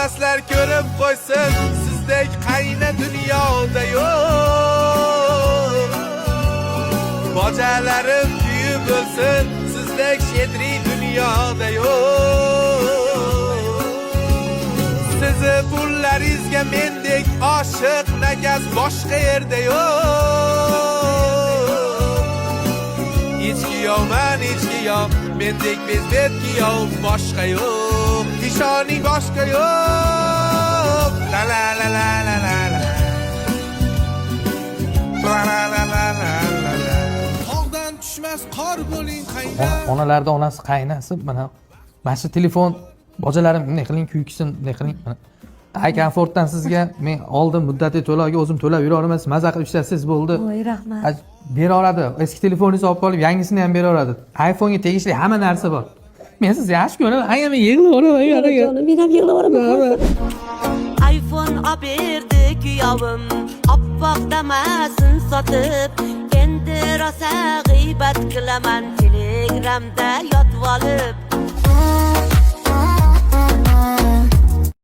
Havaslar ko'rib qo'ysin, sizdek qayna dunyoda yo'q. Bojalarim kuyib bo'lsin, sizdek shedri dunyoda yo'q. Sizni pullaringizga mendek oshiq nagas boshqa yerda yo'q. Ichkiyovman, ichkiyov, mendek bezbet kiyov boshqa yo'q. Ishoning boshqa yo'q. La la la la la la la. La la la la la la. Tog'dan tushmas qor bo'ling qayna. Onalarda onasi qaynasi mana shu telefon bojalarim bunday qiling kuykisin bunday qiling. Ay komfortdan sizga men oldin muddatiy to'lovga o'zim to'lab yuraveraman, maza qilib ishlasangiz bo'ldi. Voy rahmat. Beraveradi. Eski telefoningizni olib qolib yangisini ham beraveradi. iPhone'ga tegishli hamma narsa bor. Men siz yaxshi ko'raman, ayam yig'laveraman. Jonim, men ham yig'laveraman. iPhone olib berdi kuyovim, oppoq damasin sotib. Endi rosa g'iybat qilaman Telegramda yotib olib.